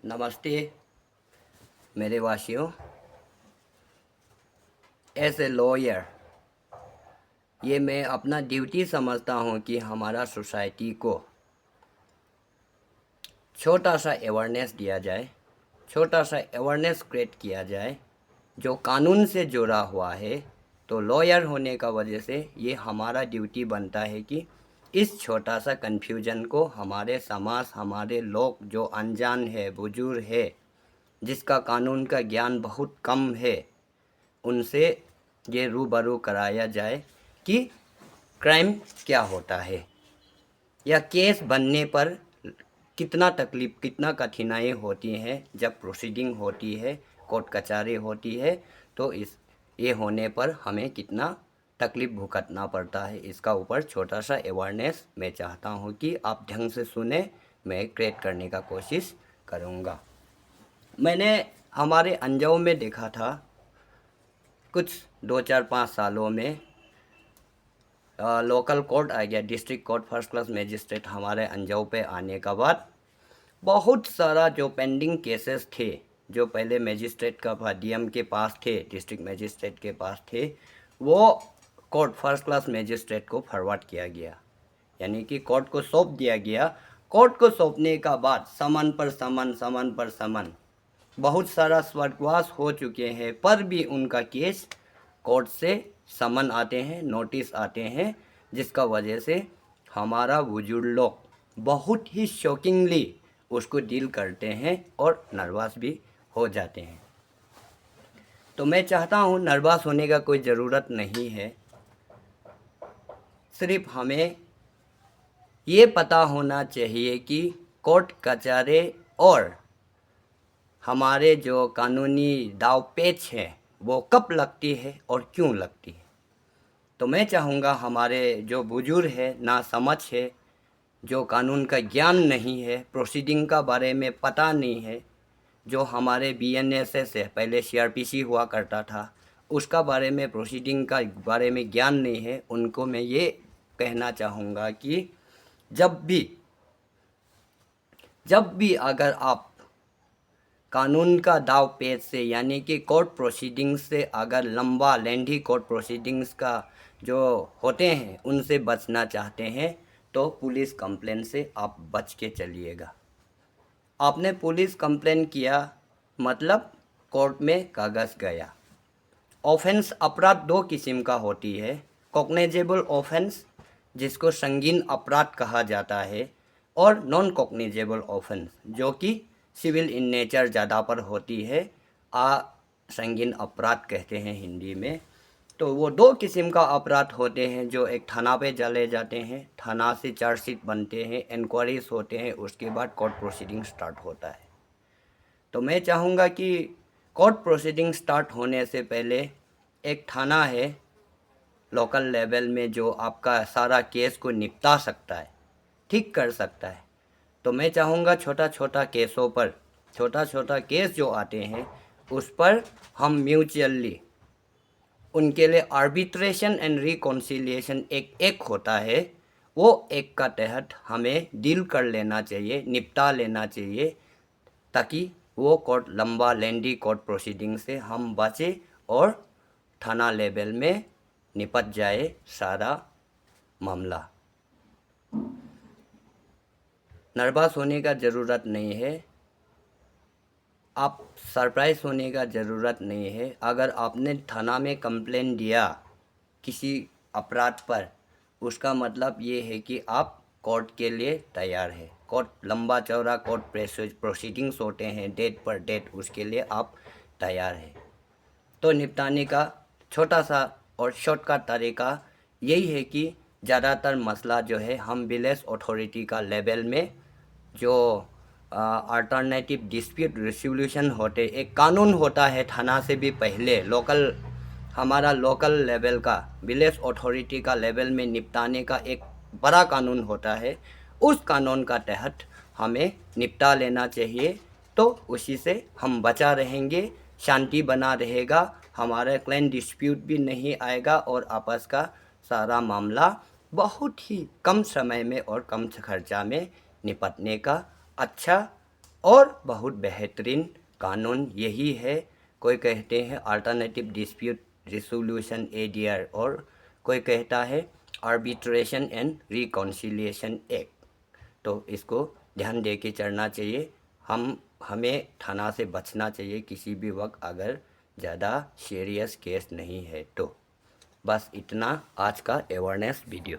नमस्ते मेरे वासियों। एज ए लॉयर ये मैं अपना ड्यूटी समझता हूँ कि हमारा सोसाइटी को छोटा सा अवेयरनेस दिया जाए, छोटा सा अवेयरनेस क्रिएट किया जाए जो कानून से जुड़ा हुआ है। तो लॉयर होने का वजह से ये हमारा ड्यूटी बनता है कि इस छोटा सा कन्फ्यूजन को हमारे समाज, हमारे लोग जो अनजान है, बुजुर्ग है, जिसका कानून का ज्ञान बहुत कम है, उनसे ये रूबरू कराया जाए कि क्राइम क्या होता है या केस बनने पर कितना तकलीफ़, कितना कठिनाई होती हैं जब प्रोसीडिंग होती है, कोर्ट कचहरी होती है। तो इस ये होने पर हमें कितना तकलीफ़ भुगतना पड़ता है, इसका ऊपर छोटा सा अवेयरनेस मैं चाहता हूँ कि आप ढंग से सुने। मैं क्रिएट करने का कोशिश करूँगा। मैंने हमारे अंजाव में देखा था कुछ 2-4-5 सालों में लोकल कोर्ट आ गया, district court first class magistrate हमारे अंजाव पे आने का बाद बहुत सारा जो पेंडिंग केसेस थे, जो पहले मजिस्ट्रेट का डीएम के पास थे, डिस्ट्रिक्ट मजिस्ट्रेट के पास थे, वो कोर्ट फर्स्ट क्लास मजिस्ट्रेट को फॉरवर्ड किया गया, यानी कि कोर्ट को सौंप दिया गया। कोर्ट को सौंपने का बाद समन पर समन, समन पर समन, बहुत सारा स्वर्गवास हो चुके हैं, पर भी उनका केस कोर्ट से समन आते हैं, नोटिस आते हैं, जिसका वजह से हमारा बुजुर्ग लोग बहुत ही शॉकिंगली उसको डील करते हैं और नर्वस भी हो जाते हैं। तो मैं चाहता हूँ नर्वस होने का कोई ज़रूरत नहीं है। सिर्फ हमें ये पता होना चाहिए कि कोर्ट कचहरी और हमारे जो कानूनी दाव पेच है वो कब लगती है और क्यों लगती है। तो मैं चाहूँगा हमारे जो बुजुर्ग है, ना समझ है, जो कानून का ज्ञान नहीं है, प्रोसीडिंग का बारे में पता नहीं है, जो हमारे बीएनएसएस है, पहले सीआरपीसी हुआ करता था, उसका बारे में, प्रोसीडिंग का बारे में ज्ञान नहीं है, उनको मैं ये कहना चाहूँगा कि जब भी अगर आप कानून का दाव पेच से, यानी कि कोर्ट प्रोसीडिंग्स से, अगर लंबा लेंथी कोर्ट प्रोसीडिंग्स का जो होते हैं उनसे बचना चाहते हैं तो पुलिस कंप्लेन से आप बच के चलिएगा। आपने पुलिस कंप्लेन किया मतलब कोर्ट में कागज़ गया। ऑफेंस, अपराध दो किस्म का होती है, कॉग्निजेबल ऑफेंस जिसको संगीन अपराध कहा जाता है, और नॉन कॉग्निजेबल ऑफेंस जो कि सिविल इन नेचर ज़्यादा पर होती है, संगीन अपराध कहते हैं हिंदी में। तो वो दो किस्म का अपराध होते हैं जो एक थाना पे चले जाते हैं, थाना से चार्जशीट बनते हैं, इंक्वायरीज होते हैं, उसके बाद कोर्ट प्रोसीडिंग स्टार्ट होता है। तो मैं चाहूँगा कि कोर्ट प्रोसीडिंग स्टार्ट होने से पहले एक थाना है लोकल लेवल में जो आपका सारा केस को निपटा सकता है, ठीक कर सकता है। तो मैं चाहूँगा छोटा छोटा केसों पर, छोटा छोटा केस जो आते हैं उस पर हम म्यूचुअली उनके लिए आर्बिट्रेशन एंड रिकॉन्सिलिएशन एक होता है, वो एक का तहत हमें डील कर लेना चाहिए, निपटा लेना चाहिए, ताकि वो कोर्ट लंबा लेंदी कोर्ट प्रोसीडिंग से हम बचें और थाना लेवल में निपट जाए सारा मामला। नर्वस होने का ज़रूरत नहीं है, आप सरप्राइज होने का ज़रूरत नहीं है। अगर आपने थाना में कंप्लेन दिया किसी अपराध पर, उसका मतलब ये है कि आप कोर्ट के लिए तैयार है। कोर्ट लंबा चौड़ा कोर्ट प्रोसीडिंग्स होते हैं, डेट पर डेट, उसके लिए आप तैयार है। तो निपटाने का छोटा सा और शॉर्टकट तरीका यही है कि ज़्यादातर मसला जो है हम विलेज अथॉरिटी का लेवल में जो अल्टरनेटिव डिस्प्यूट रेसोल्यूशन होते, एक कानून होता है थाना से भी पहले, हमारा लोकल लेवल का विलेज अथॉरिटी का लेवल में निपटाने का एक बड़ा कानून होता है, उस कानून का तहत हमें निपटा लेना चाहिए। तो उसी से हम बचा रहेंगे, शांति बना रहेगा, हमारा क्लेम डिस्प्यूट भी नहीं आएगा और आपस का सारा मामला बहुत ही कम समय में और कम खर्चा में निपटने का अच्छा और बहुत बेहतरीन कानून यही है। कोई कहते हैं अल्टरनेटिव डिस्प्यूट रिसोल्यूशन ADR, और कोई कहता है आर्बिट्रेशन एंड रिकॉन्सिलिएशन एक्ट। तो इसको ध्यान दे के चलना चाहिए। हमें थाना से बचना चाहिए किसी भी वक्त, अगर ज़्यादा सीरियस केस नहीं है तो। बस इतना आज का अवेयरनेस वीडियो।